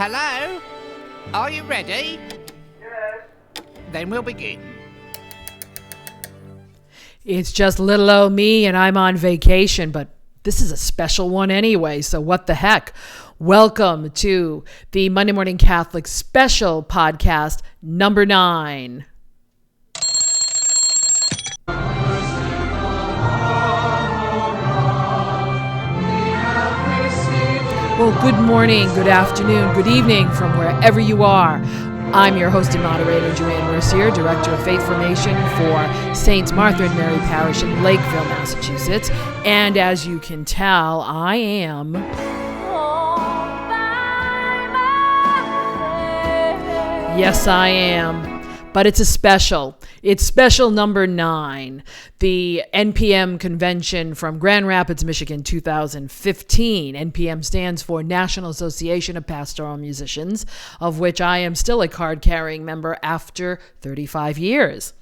Hello? Are you ready? Yes. Then we'll begin. It's just little old me and I'm on vacation, but this is a special one anyway, so what the heck? Welcome to the Monday Morning Catholic Special Podcast number 9. Well, good morning, good afternoon, good evening from wherever you are. I'm your host and moderator, Joanne Mercier, Director of Faith Formation for Saints Martha and Mary Parish in Lakeville, Massachusetts. And as you can tell, I am... Yes, I am. But it's a special. It's special number 9, the NPM convention from Grand Rapids, Michigan, 2015. NPM stands for National Association of Pastoral Musicians, of which I am still a card-carrying member after 35 years.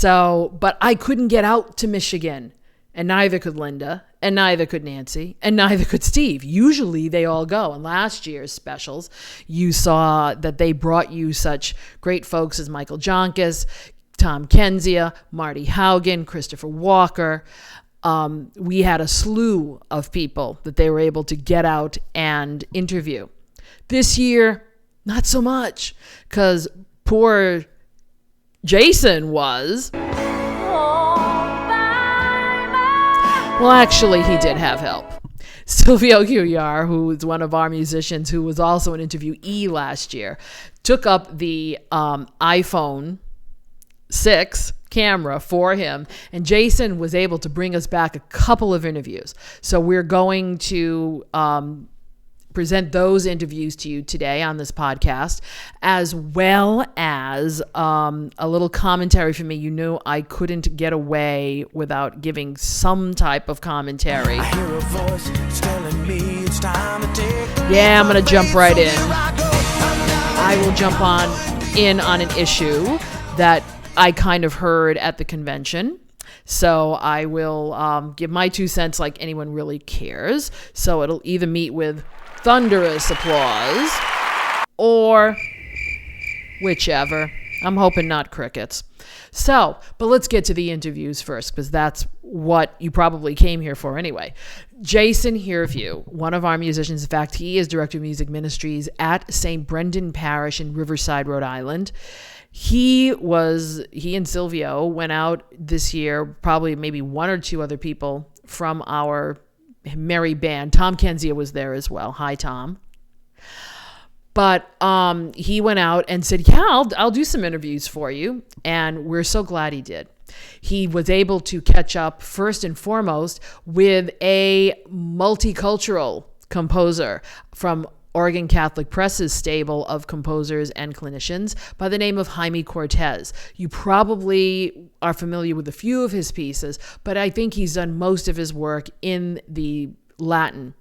But I couldn't get out to Michigan, and neither could Linda, and neither could Nancy, and neither could Steve. Usually they all go. And last year's specials, you saw that they brought you such great folks as Michael Jonkis, Tom Kenzia, Marty Haugen, Christopher Walker. We had a slew of people that they were able to get out and interview. This year, not so much, because poor Jason was... Well, actually, he did have help. Silvio Guillar, who is one of our musicians, who was also an interviewee last year, took up the iPhone 6 camera for him, and Jason was able to bring us back a couple of interviews. So we're going to present those interviews to you today on this podcast, as well as a little commentary from me. You know, I couldn't get away without giving some type of commentary. I hear a voice telling me it's time to take. Yeah, I'm going to jump right in. I will jump in on an issue that I kind of heard at the convention. So I will give my 2 cents like anyone really cares. So it'll either meet with thunderous applause or whichever. I'm hoping not crickets. But let's get to the interviews first, because that's what you probably came here for anyway. Jason Herview, one of our musicians. In fact, he is Director of Music Ministries at St. Brendan Parish in Riverside, Rhode Island. He and Silvio went out this year, probably maybe one or two other people from our merry band. Tom Kenzia was there as well. Hi, Tom. But he went out and said, yeah, I'll do some interviews for you. And we're so glad he did. He was able to catch up first and foremost with a multicultural composer from Oregon Catholic Press's stable of composers and clinicians by the name of Jaime Cortez. You probably are familiar with a few of his pieces, but I think he's done most of his work in the Latin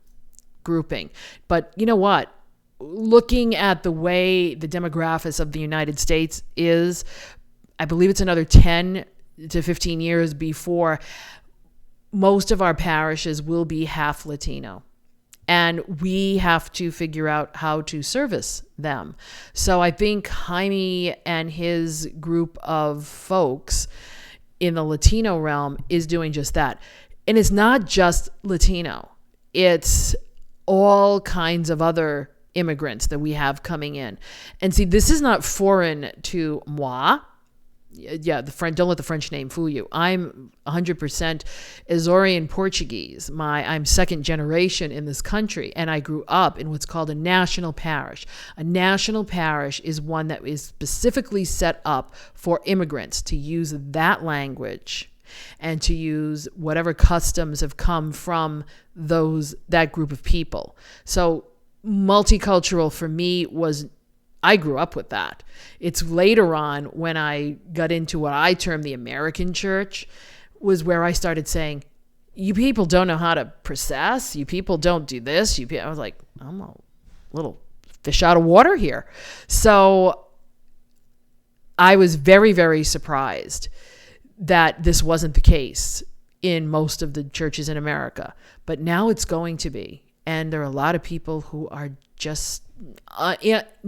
grouping. But you know what? Looking at the way the demographics of the United States is, I believe it's another 10 to 15 years before most of our parishes will be half Latino. And we have to figure out how to service them. So I think Jaime and his group of folks in the Latino realm is doing just that. And it's not just Latino. It's all kinds of other immigrants that we have coming in. And see, this is not foreign to moi. Yeah, don't let the French name fool you. I'm 100% Azorian Portuguese. I'm second generation in this country, and I grew up in what's called a national parish. A national parish is one that is specifically set up for immigrants to use that language and to use whatever customs have come from that group of people. So multicultural for me I grew up with that. It's later on when I got into what I term the American church was where I started saying, you people don't know how to process. You people don't do this. I was like, I'm a little fish out of water here. So I was very, very surprised that this wasn't the case in most of the churches in America. But now it's going to be. And there are a lot of people who are just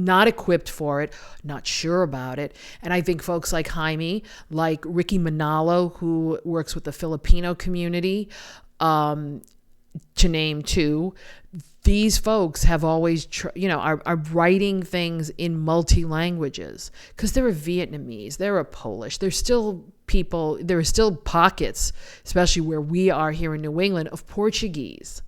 not equipped for it, not sure about it. And I think folks like Jaime, like Ricky Manalo, who works with the Filipino community, to name two, these folks have always, are writing things in multi-languages, because there are Vietnamese, there are Polish, there's still people, there are still pockets, especially where we are here in New England, of Portuguese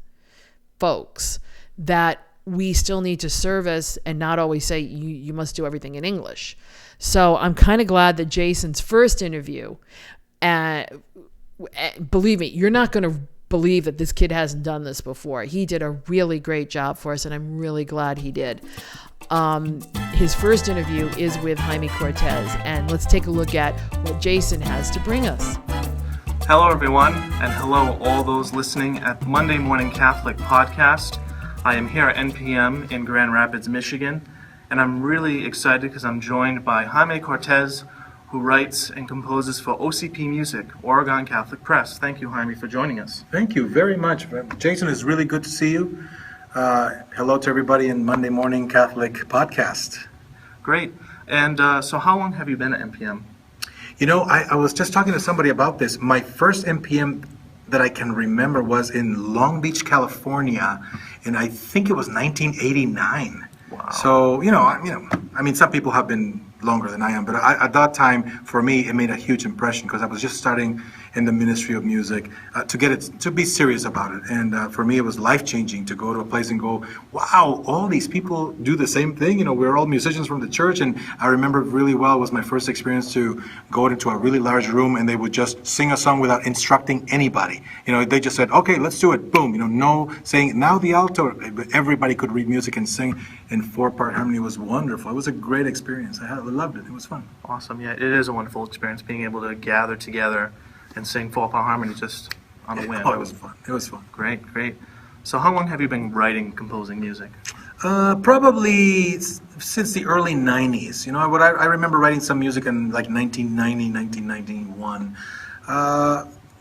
folks that we still need to service and not always say you must do everything in English. So I'm kind of glad that Jason's first interview, believe me, you're not going to believe that this kid hasn't done this before. He did a really great job for us, and I'm really glad he did. His first interview is with Jaime Cortez, and let's take a look at what Jason has to bring us. Hello, everyone, and hello, all those listening at Monday Morning Catholic Podcast. I am here at NPM in Grand Rapids, Michigan, and I'm really excited because I'm joined by Jaime Cortez, who writes and composes for OCP Music, Oregon Catholic Press. Thank you, Jaime, for joining us. Thank you very much. Jason, it's really good to see you. Hello to everybody in Monday Morning Catholic Podcast. Great. And so how long have you been at NPM? You know, I was just talking to somebody about this. My first NPM that I can remember was in Long Beach, California, and I think it was 1989. Wow. So, I mean, some people have been longer than I am, but at that time, for me, it made a huge impression because I was just starting in the ministry of music to be serious about it. And for me, it was life-changing to go to a place and go, wow, all these people do the same thing. We're all musicians from the church. And I remember really well, it was my first experience to go into a really large room and they would just sing a song without instructing anybody. They just said, okay, let's do it. Boom. No saying, now the alto. Everybody could read music and sing in 4-part harmony. It was wonderful. It was a great experience. I loved it. It was fun. Awesome. Yeah, it is a wonderful experience being able to gather together and sing 4-part harmony just on a whim. Oh, it was fun. It was fun. Great. So how long have you been writing, composing music? Probably since the early 90s. I remember writing some music in like 1990, 1991.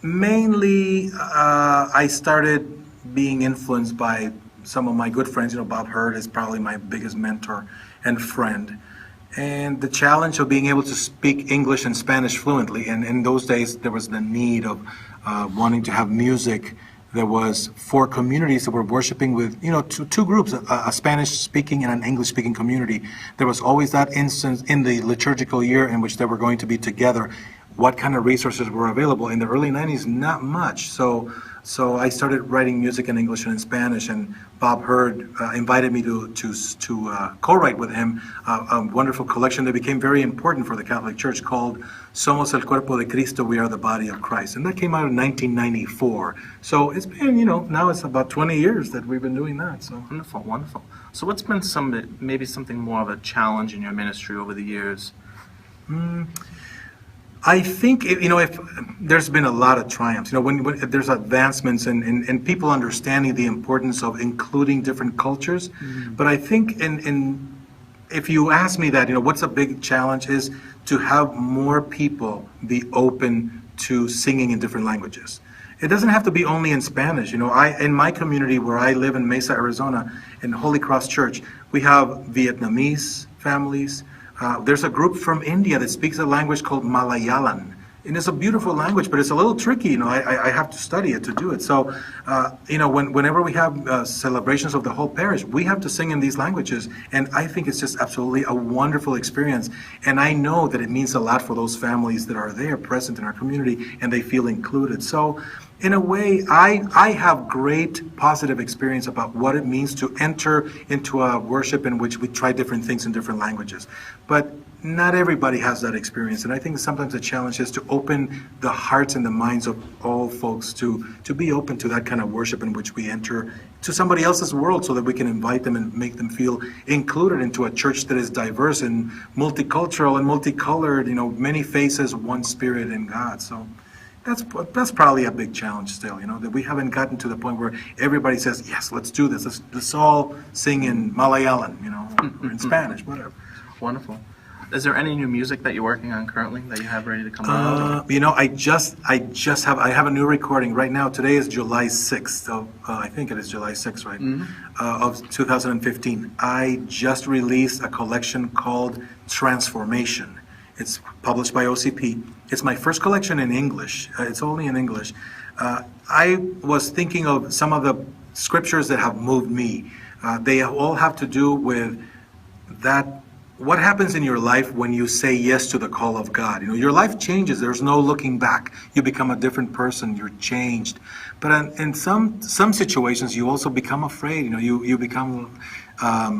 Mainly, I started being influenced by some of my good friends. Bob Hurd is probably my biggest mentor and friend. And the challenge of being able to speak English and Spanish fluently. And in those days, there was the need of wanting to have music that was for communities that were worshiping with, two groups, a Spanish-speaking and an English-speaking community. There was always that instance in the liturgical year in which they were going to be together. What kind of resources were available? In the early 90s, not much. So I started writing music in English and in Spanish, and Bob Hurd invited me to co-write with him a wonderful collection that became very important for the Catholic Church called Somos el Cuerpo de Cristo, We Are the Body of Christ. And that came out in 1994. So it's been, now it's about 20 years that we've been doing that. So Wonderful. So what's been maybe something more of a challenge in your ministry over the years? I think, if there's been a lot of triumphs, when there's advancements and people understanding the importance of including different cultures. Mm-hmm. But I think if you ask me that, what's a big challenge is to have more people be open to singing in different languages. It doesn't have to be only in Spanish. In my community where I live in Mesa, Arizona, in Holy Cross Church, we have Vietnamese families. There's a group from India that speaks a language called Malayalam. And it's a beautiful language, but it's a little tricky. I have to study it to do it. So, whenever we have celebrations of the whole parish, we have to sing in these languages. And I think it's just absolutely a wonderful experience. And I know that it means a lot for those families that are there present in our community and they feel included. So, in a way, I have great positive experience about what it means to enter into a worship in which we try different things in different languages. But not everybody has that experience. And I think sometimes the challenge is to open the hearts and the minds of all folks to be open to that kind of worship in which we enter to somebody else's world so that we can invite them and make them feel included into a church that is diverse and multicultural and multicolored, many faces, one spirit in God. So that's probably a big challenge still, that we haven't gotten to the point where everybody says, yes, let's do this. Let's all sing in Malayalam, or in Spanish, whatever. Wonderful. Is there any new music that you're working on currently that you have ready to come out? I have a new recording right now. Today is July 6th. So, I think it is July 6th, right? Of 2015. I just released a collection called Transformation. It's published by OCP. It's my first collection in English. It's only in English. I was thinking of some of the scriptures that have moved me. They all have to do with that. What happens in your life when you say yes to the call of God? Your life changes. There's no looking back. You become a different person. You're changed. But in some situations, you also become afraid. You become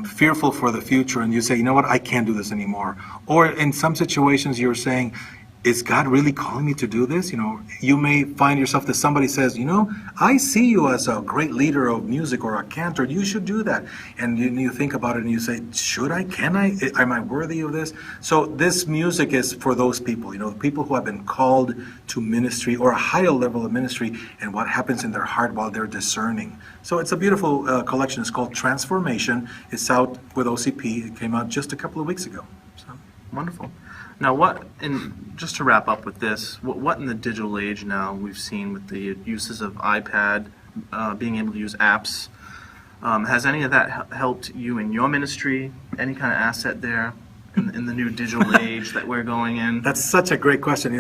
fearful for the future, and you say, you know what, I can't do this anymore. Or in some situations, you're saying, is God really calling me to do this? You may find yourself that somebody says, I see you as a great leader of music or a cantor. You should do that. And you think about it and you say, should I? Can I? Am I worthy of this? So this music is for those people, people who have been called to ministry or a higher level of ministry, and what happens in their heart while they're discerning. So it's a beautiful collection. It's called Transformation. It's out with OCP. It came out just a couple of weeks ago. So. Wonderful. Now, just to wrap up with this, what in the digital age now we've seen with the uses of iPad, being able to use apps, has any of that helped you in your ministry? Any kind of asset there in the new digital age that we're going in? That's such a great question.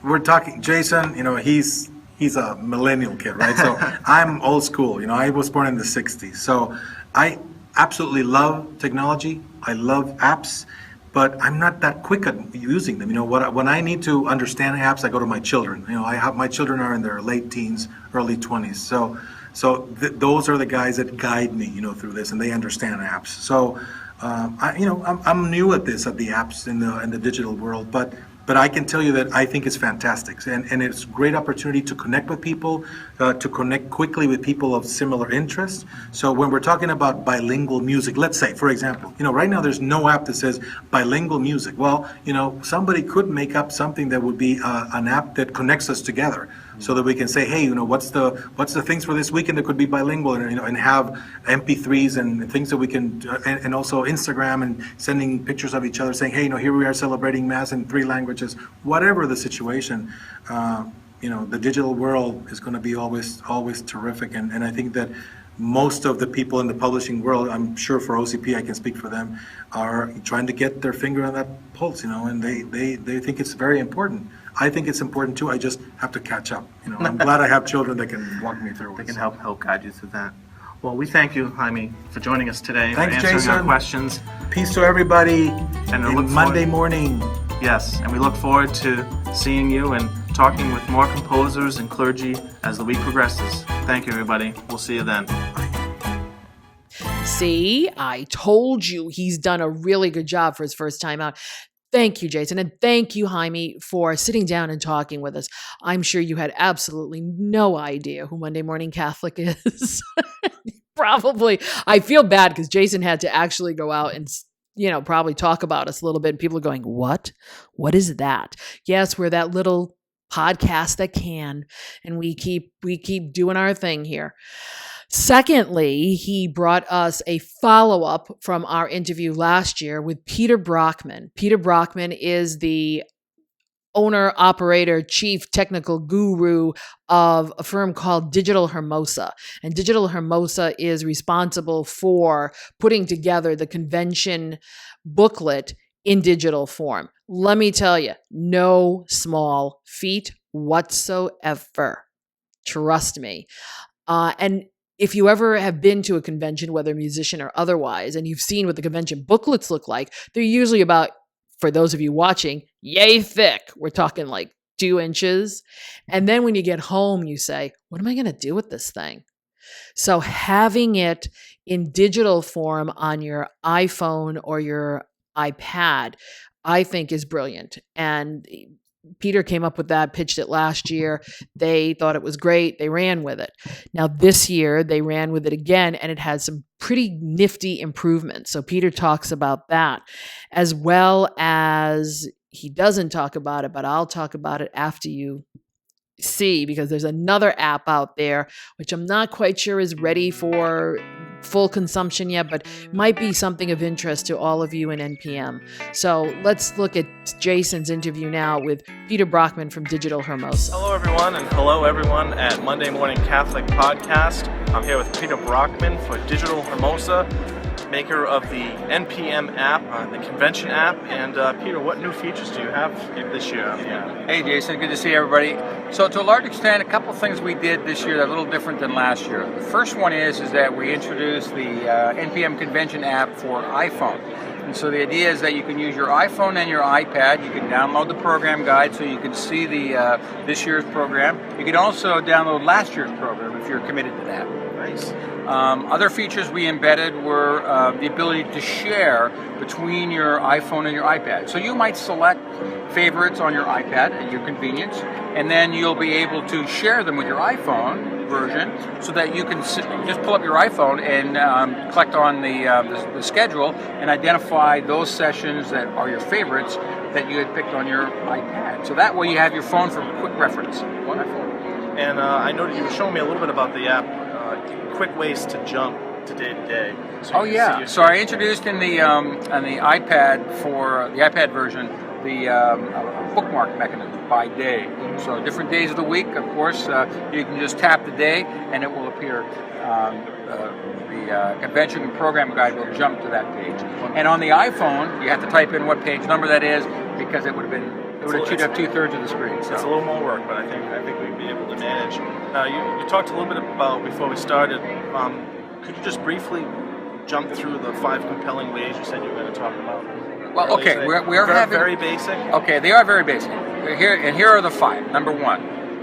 We're talking, Jason, he's a millennial kid, right? So I'm old school. I was born in the 60s. So I absolutely love technology. I love apps. But I'm not that quick at using them. When I need to understand apps, I go to my children. My children are in their late teens, early 20s. So those are the guys that guide me, through this, and they understand apps. So, I'm new at this, at the apps in the digital world, but I can tell you that I think it's fantastic, and it's a great opportunity to connect with people, to connect quickly with people of similar interests. So when we're talking about bilingual music, let's say, for example, right now there's no app that says bilingual music. Well, somebody could make up something that would be an app that connects us together, so that we can say, hey, what's the things for this weekend that could be bilingual, and have MP3s and things that we can, and also Instagram and sending pictures of each other saying, hey, here we are celebrating Mass in 3 languages, whatever the situation. The digital world is going to be always terrific, and I think that most of the people in the publishing world, I'm sure for OCP, I can speak for them, are trying to get their finger on that pulse, and they think it's very important. I think it's important too. I just have to catch up. I'm glad I have children that can walk me through it. They can help guide you through that. Well, we thank you, Jaime, for joining us today, Thanks, for answering Jason. our questions. Peace to everybody. And Monday morning. Yes, and we look forward to seeing you and talking with more composers and clergy as the week progresses. Thank you, everybody. We'll see you then. See, I told you he's done a really good job for his first time out. Thank you, Jason, and thank you, Jaime, for sitting down and talking with us. I'm sure you had absolutely no idea who Monday Morning Catholic is. Probably. I feel bad because Jason had to actually go out and probably talk about us a little bit. And people are going, what? What is that? Yes, we're that little podcast that can, and we keep doing our thing here. Secondly, he brought us a follow-up from our interview last year with Peter Brockman. Peter Brockman is the owner, operator, chief technical guru of a firm called Digital Hermosa. And Digital Hermosa is responsible for putting together the convention booklet in digital form. Let me tell you, no small feat whatsoever. Trust me. And if you ever have been to a convention, whether musician or otherwise, and you've seen what the convention booklets look like, they're usually about, for those of you watching, yay thick. We're talking like 2 inches. And then when you get home, you say, what am I going to do with this thing? So having it in digital form on your iPhone or your iPad, I think is brilliant. And Peter came up with that, pitched it last year. They thought it was great. They ran with it. Now this year they ran with it again, and it has some pretty nifty improvements. So Peter talks about that, as well as he doesn't talk about it, but I'll talk about it after you see, because there's another app out there, which I'm not quite sure is ready for full consumption yet, but might be something of interest to all of you in NPM. So let's look at Jason's interview now with Peter Brockman from Digital Hermosa. Hello, everyone, and hello, everyone, at Monday Morning Catholic Podcast. I'm here with Peter Brockman for Digital Hermosa, maker of the NPM app, the convention app. And Peter, what new features do you have this year? Hey Jason, good to see everybody. So to a large extent, a couple of things we did this year that are a little different than last year. The first one is that we introduced the NPM convention app for iPhone. And so the idea is that you can use your iPhone and your iPad. You can download the program guide so you can see the this year's program. You can also download last year's program if you're committed to that. Nice. Other features we embedded were the ability to share between your iPhone and your iPad. So you might select favorites on your iPad at your convenience, and then you'll be able to share them with your iPhone version so that you can just pull up your iPhone and collect on the schedule and identify those sessions that are your favorites that you had picked on your iPad. So that way you have your phone for quick reference. Wonderful. And I noted you were showing me a little bit about the app, quick ways to jump to day to day. So I introduced in the on the iPad for the iPad version the bookmark mechanism by day. So different days of the week, of course, you can just tap the day and it will appear. The convention and program guide will jump to that page. And on the iPhone, you have to type in what page number that is because it would have chewed up 2/3 of the screen. So it's a little more work, but I think we'd be able to manage. You talked a little bit about before we started. Could you just briefly jump through the 5 compelling ways you said you were going to talk about? Well, okay, we're having very basic. Okay, they are very basic. Here are the 5. Number 1,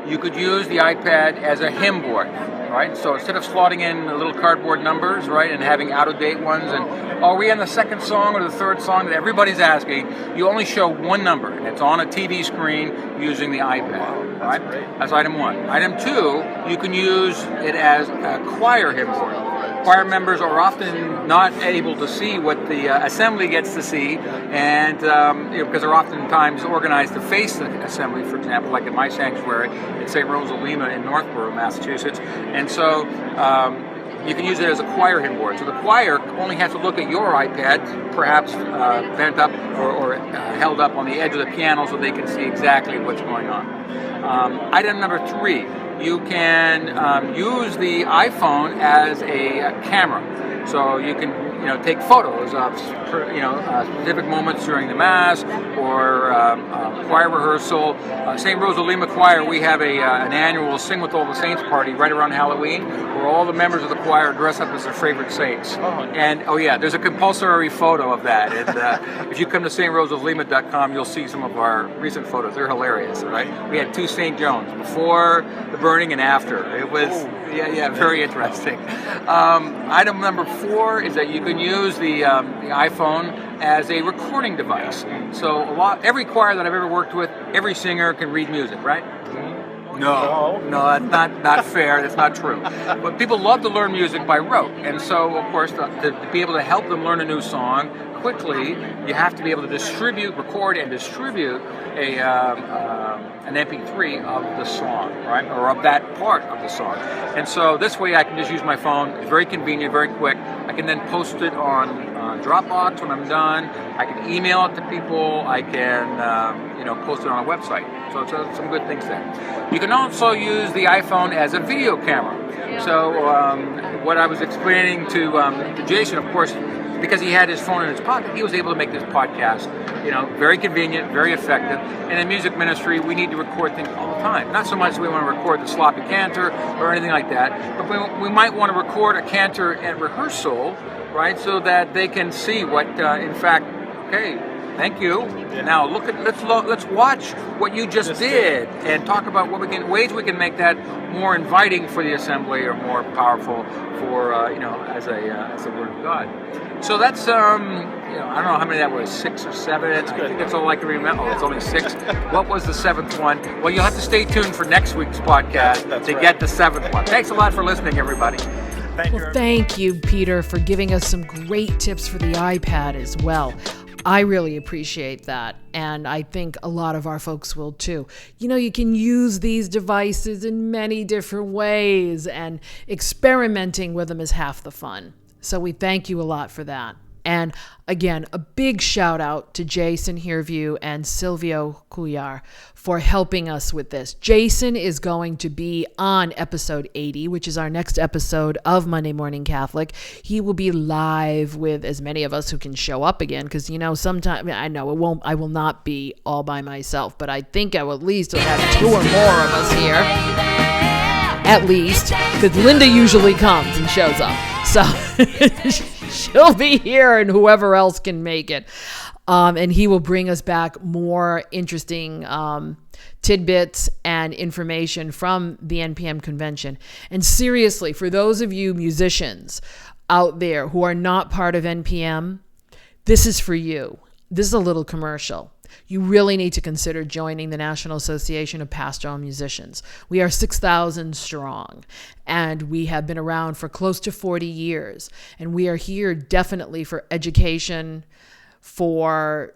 you could use the iPad as a hymn board. Right, so instead of slotting in little cardboard numbers, right, and having out-of-date ones, and are we on the second song or the third song that everybody's asking? You only show one number, and it's on a TV screen using the iPad. Right, that's item 1. Item 2, you can use it as a choir hymn board. Choir members are often not able to see what the assembly gets to see, and because they're oftentimes organized to face the assembly. For example, like in my sanctuary at St. Rosa Lima in Northborough, Massachusetts. And so you can use it as a choir hymn board. So the choir only has to look at your iPad, perhaps bent up or held up on the edge of the piano so they can see exactly what's going on. Item number 3, you can use the iPhone as a camera. So you can take photos of specific moments during the Mass or choir rehearsal. St. Rosa Lima Choir, we have an annual Sing with All the Saints party right around Halloween where all the members of the choir dress up as their favorite saints. And there's a compulsory photo of that. And if you come to strosaflima.com, you'll see some of our recent photos. They're hilarious, right? We had 2 St. Jones before the burning and after. It was very interesting. Item number 4 is that you can use the iPhone as a recording device. So every choir that I've ever worked with, every singer can read music, right? No, that's not fair. That's not true. But people love to learn music by rote, and so of course to be able to help them learn a new song quickly, you have to be able to record and distribute an MP3 of the song, right, or of that part of the song. And so this way I can just use my phone. It's very convenient, very quick. I can then post it on Dropbox when I'm done. I can email it to people. I can post it on a website. So it's some good things there. You can also use the iPhone as a video camera. So what I was explaining to Jason, of course, because he had his phone in his pocket, he was able to make this podcast, very convenient, very effective. And in music ministry, we need to record things all the time. Not so much that we want to record the sloppy cantor or anything like that, but we might want to record a cantor at rehearsal, right, so that they can see what, in fact, okay, thank you. Now let's watch what you just did and talk about ways we can make that more inviting for the assembly or more powerful for as a word of God. So that's I don't know how many that was, 6 or 7. I think that's all I can remember. Oh, it's only 6. What was the 7th one? Well, you'll have to stay tuned for next week's podcast to get the 7th one. Thanks a lot for listening, everybody. Thank you, Peter, for giving us some great tips for the iPad as well. I really appreciate that, and I think a lot of our folks will too. You can use these devices in many different ways, and experimenting with them is half the fun. So we thank you a lot for that. And again, a big shout out to Jason Herview and Silvio Cuyar for helping us with this. Jason is going to be on episode 80, which is our next episode of Monday Morning Catholic. He will be live with as many of us who can show up again, because sometimes I know I will not be all by myself, but I think I will at least have 2 or more of us here. At least, because Linda usually comes and shows up. So she'll be here, and whoever else can make it. And he will bring us back more interesting tidbits and information from the NPM convention. And seriously, for those of you musicians out there who are not part of NPM, this is for you. This is a little commercial. You really need to consider joining the National Association of Pastoral Musicians. We are 6,000 strong, and we have been around for close to 40 years. And we are here definitely for education, for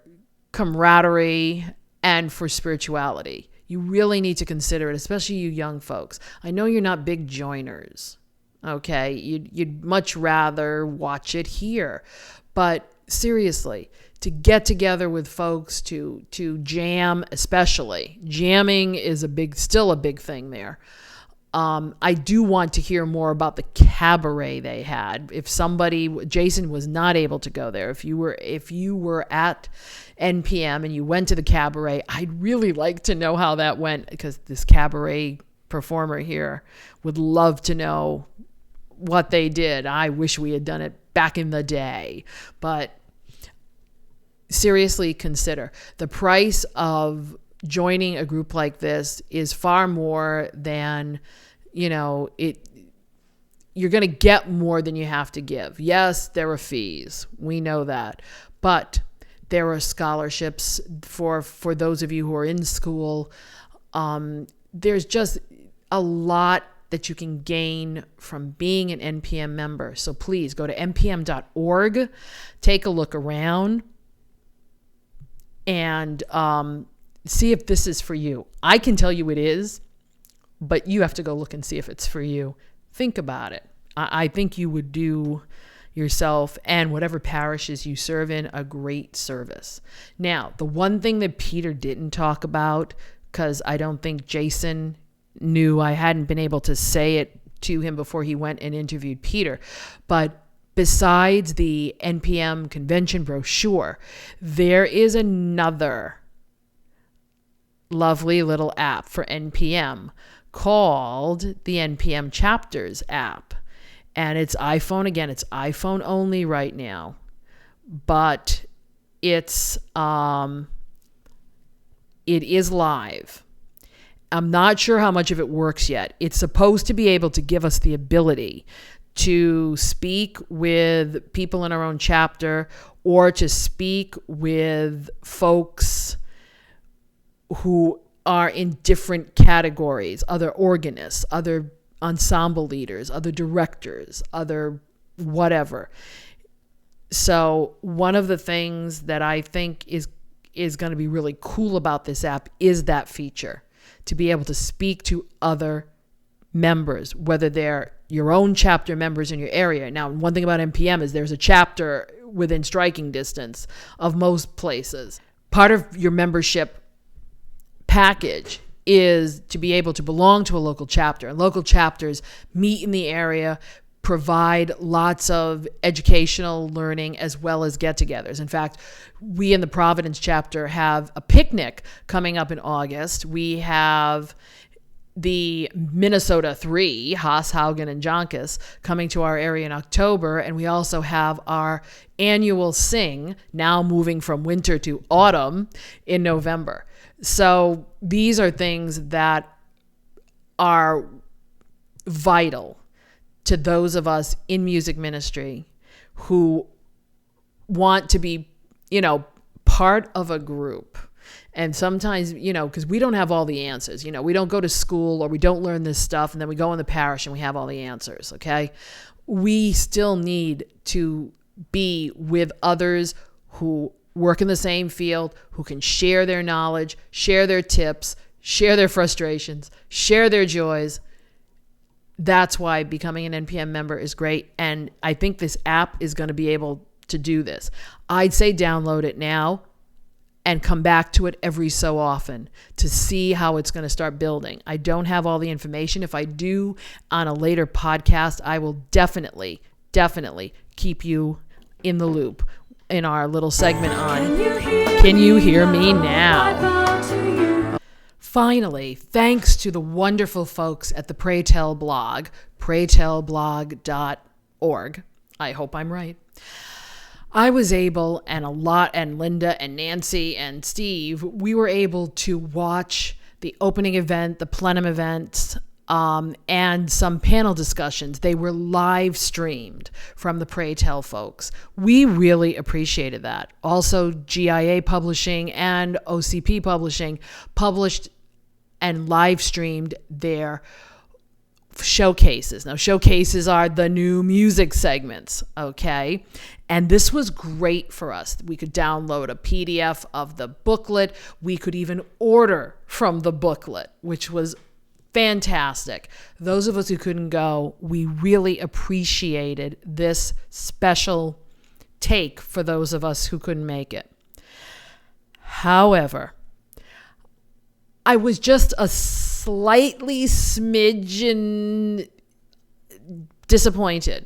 camaraderie, and for spirituality. You really need to consider it, especially you young folks. I know you're not big joiners, okay? You'd much rather watch it here. But seriously, to get together with folks, to jam, especially. Jamming is still a big thing there. I do want to hear more about the cabaret they had. Jason was not able to go there. If you were at NPM and you went to the cabaret, I'd really like to know how that went, because this cabaret performer here would love to know what they did. I wish we had done it back in the day, but seriously consider the price of joining a group like this is far more than, you're going to get more than you have to give. Yes, there are fees. We know that. But there are scholarships for those of you who are in school. There's just a lot that you can gain from being an NPM member. So please go to npm.org, take a look around, and see if this is for you. I can tell you it is, but you have to go look and see if it's for you. Think about it. I think you would do yourself and whatever parishes you serve in a great service. Now, the one thing that Peter didn't talk about, because I don't think Jason knew, I hadn't been able to say it to him before he went and interviewed Peter, but besides the NPM convention brochure, there is another lovely little app for NPM called the NPM Chapters app. And it's iPhone. Again, it's iPhone only right now. But it is live. I'm not sure how much of it works yet. It's supposed to be able to give us the ability to speak with people in our own chapter, or to speak with folks who are in different categories, other organists, other ensemble leaders, other directors, other whatever. So one of the things that I think is going to be really cool about this app is that feature, to be able to speak to other members, whether they're your own chapter members in your area. Now, one thing about NPM is there's a chapter within striking distance of most places. Part of your membership package is to be able to belong to a local chapter, and local chapters meet in the area, provide lots of educational learning as well as get-togethers. In fact, we in the Providence chapter have a picnic coming up in August. We have the Minnesota 3, Haas, Haugen, and Jonkis, coming to our area in October. And we also have our annual Sing, now moving from winter to autumn, in November. So these are things that are vital to those of us in music ministry who want to be, part of a group. And sometimes, because we don't have all the answers, we don't go to school, or we don't learn this stuff and then we go in the parish and we have all the answers, okay? We still need to be with others who work in the same field, who can share their knowledge, share their tips, share their frustrations, share their joys. That's why becoming an NPM member is great. And I think this app is going to be able to do this. I'd say download it now and come back to it every so often to see how it's going to start building. I don't have all the information. If I do on a later podcast, I will definitely keep you in the loop in our little segment on Can You Hear Me Now? Finally, thanks to the wonderful folks at the Pray Tell blog, praytellblog.org. I hope I'm right. I was able, and Linda and Nancy and Steve, we were able to watch the opening event, the plenum events, and some panel discussions. They were live streamed from the Pray Tell folks. We really appreciated that. Also, GIA Publishing and OCP Publishing published and live streamed their showcases. Now, showcases are the new music segments, okay? And this was great for us. We could download a PDF of the booklet. We could even order from the booklet, which was fantastic. Those of us who couldn't go, we really appreciated this special take for those of us who couldn't make it. However, I was just a slightly smidgen disappointed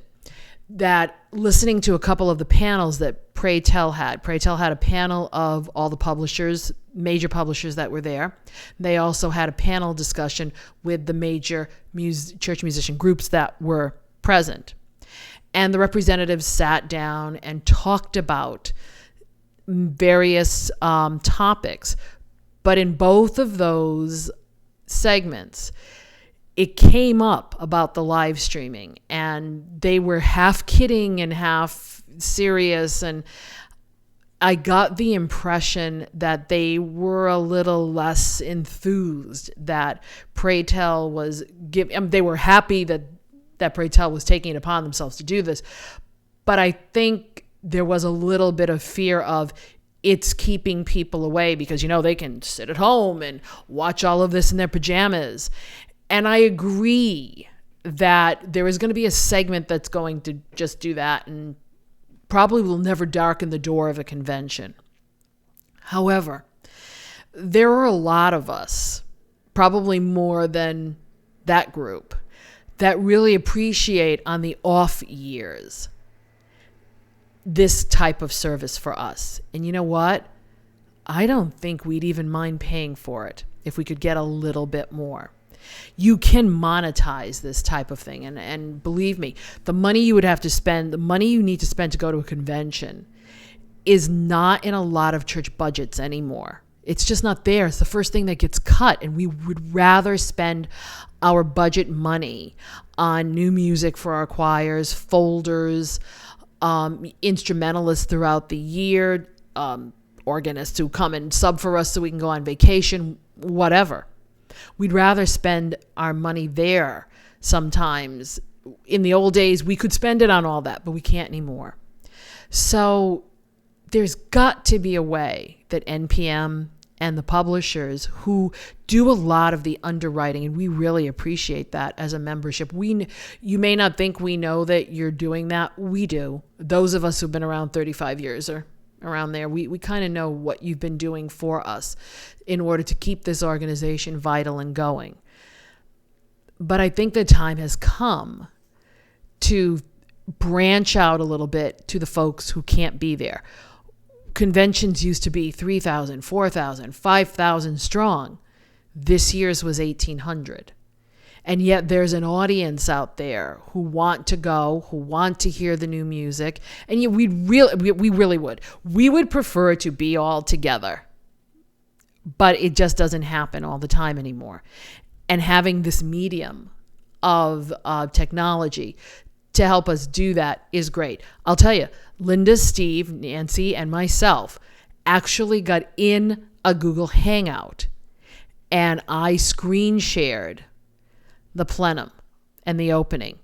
that listening to a couple of the panels that Pray Tell had a panel of all the publishers, major publishers that were there. They also had a panel discussion with the major church musician groups that were present. And the representatives sat down and talked about various topics. But in both of those segments, it came up about the live streaming, and they were half kidding and half serious. And I got the impression that they were a little less enthused that Pray Tell was they were happy that Pray Tell was taking it upon themselves to do this. But I think there was a little bit of fear of it's keeping people away because, they can sit at home and watch all of this in their pajamas. And I agree that there is going to be a segment that's going to just do that and probably will never darken the door of a convention. However, there are a lot of us, probably more than that group, that really appreciate on the off years this type of service for us. And you know what? I don't think we'd even mind paying for it if we could get a little bit more. You can monetize this type of thing. And believe me, the money you would have to spend, the money you need to spend to go to a convention is not in a lot of church budgets anymore. It's just not there. It's the first thing that gets cut. And we would rather spend our budget money on new music for our choirs, folders, instrumentalists throughout the year, organists who come and sub for us so we can go on vacation, whatever. We'd rather spend our money there sometimes. In the old days, we could spend it on all that, but we can't anymore. So there's got to be a way that NPM and the publishers who do a lot of the underwriting, and we really appreciate that as a membership. You may not think we know that you're doing that. We do. Those of us who've been around 35 years or around there, we kind of know what you've been doing for us in order to keep this organization vital and going. But I think the time has come to branch out a little bit to the folks who can't be there. Conventions used to be 3,000, 4,000, 5,000 strong. This year's was 1,800. And yet there's an audience out there who want to go, who want to hear the new music. And yet we really would. We would prefer to be all together. But it just doesn't happen all the time anymore. And having this medium of technology to help us do that is great. I'll tell you, Linda, Steve, Nancy, and myself actually got in a Google Hangout, and I screen shared the plenum and the opening.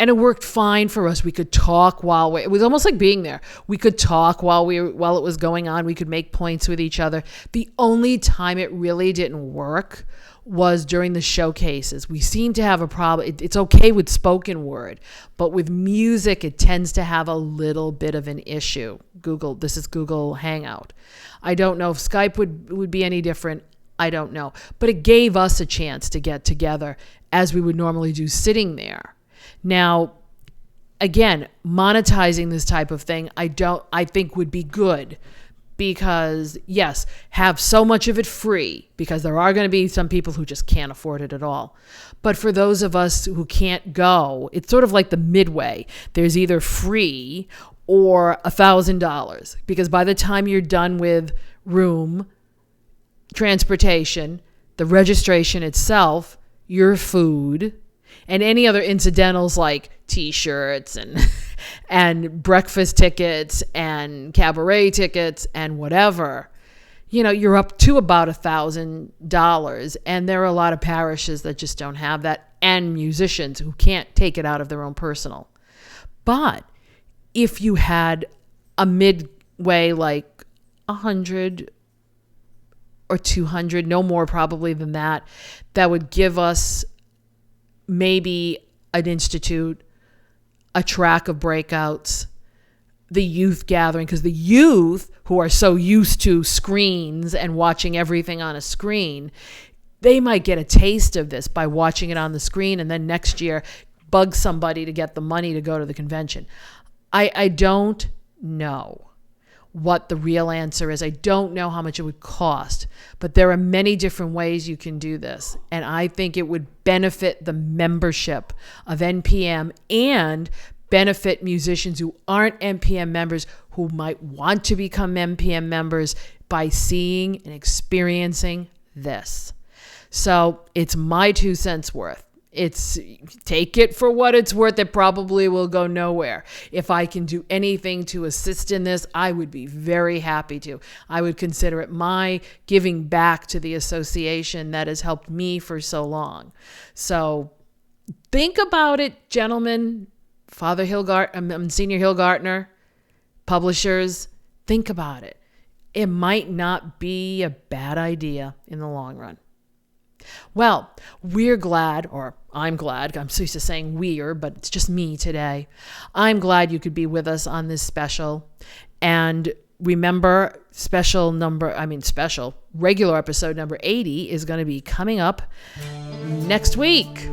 And it worked fine for us. We could talk it was almost like being there. We could talk while it was going on. We could make points with each other. The only time it really didn't work was during the showcases. We seem to have a problem. It's okay with spoken word, but with music, it tends to have a little bit of an issue. This is Google Hangout. I don't know if Skype would be any different. I don't know. But it gave us a chance to get together as we would normally do sitting there. Now, again, monetizing this type of thing, I think would be good. Because, yes, have so much of it free, because there are going to be some people who just can't afford it at all. But for those of us who can't go, it's sort of like the midway. There's either free or $1,000, because by the time you're done with room, transportation, the registration itself, your food, and any other incidentals like T-shirts and breakfast tickets and cabaret tickets and whatever, you're up to about $1,000. And there are a lot of parishes that just don't have that, and musicians who can't take it out of their own personal. But if you had a midway like 100 or 200, no more probably than that, that would give us maybe an institute, a track of breakouts, the youth gathering, because the youth who are so used to screens and watching everything on a screen, they might get a taste of this by watching it on the screen, and then next year bug somebody to get the money to go to the convention. I don't know what the real answer is. I don't know how much it would cost, but there are many different ways you can do this. And I think it would benefit the membership of NPM and benefit musicians who aren't NPM members who might want to become NPM members by seeing and experiencing this. So it's my 2 cents worth. Take it for what it's worth. It probably will go nowhere. If I can do anything to assist in this, I would be very happy to. I would consider it my giving back to the association that has helped me for so long. So think about it, gentlemen. Father Senior Hillgartner, publishers, think about it. It might not be a bad idea in the long run. Well, we're glad, or I'm glad, I'm so used to saying we're, but it's just me today. I'm glad you could be with us on this special. And remember, regular episode number 80 is going to be coming up next week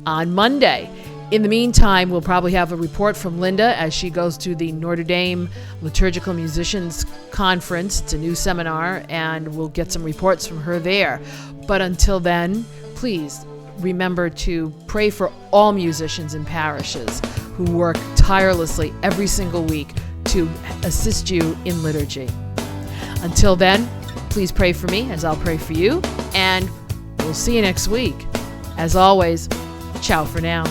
on Monday. In the meantime, we'll probably have a report from Linda as she goes to the Notre Dame Liturgical Musicians Conference. It's a new seminar, and we'll get some reports from her there. But until then, please remember to pray for all musicians in parishes who work tirelessly every single week to assist you in liturgy. Until then, please pray for me as I'll pray for you, and we'll see you next week. As always, ciao for now.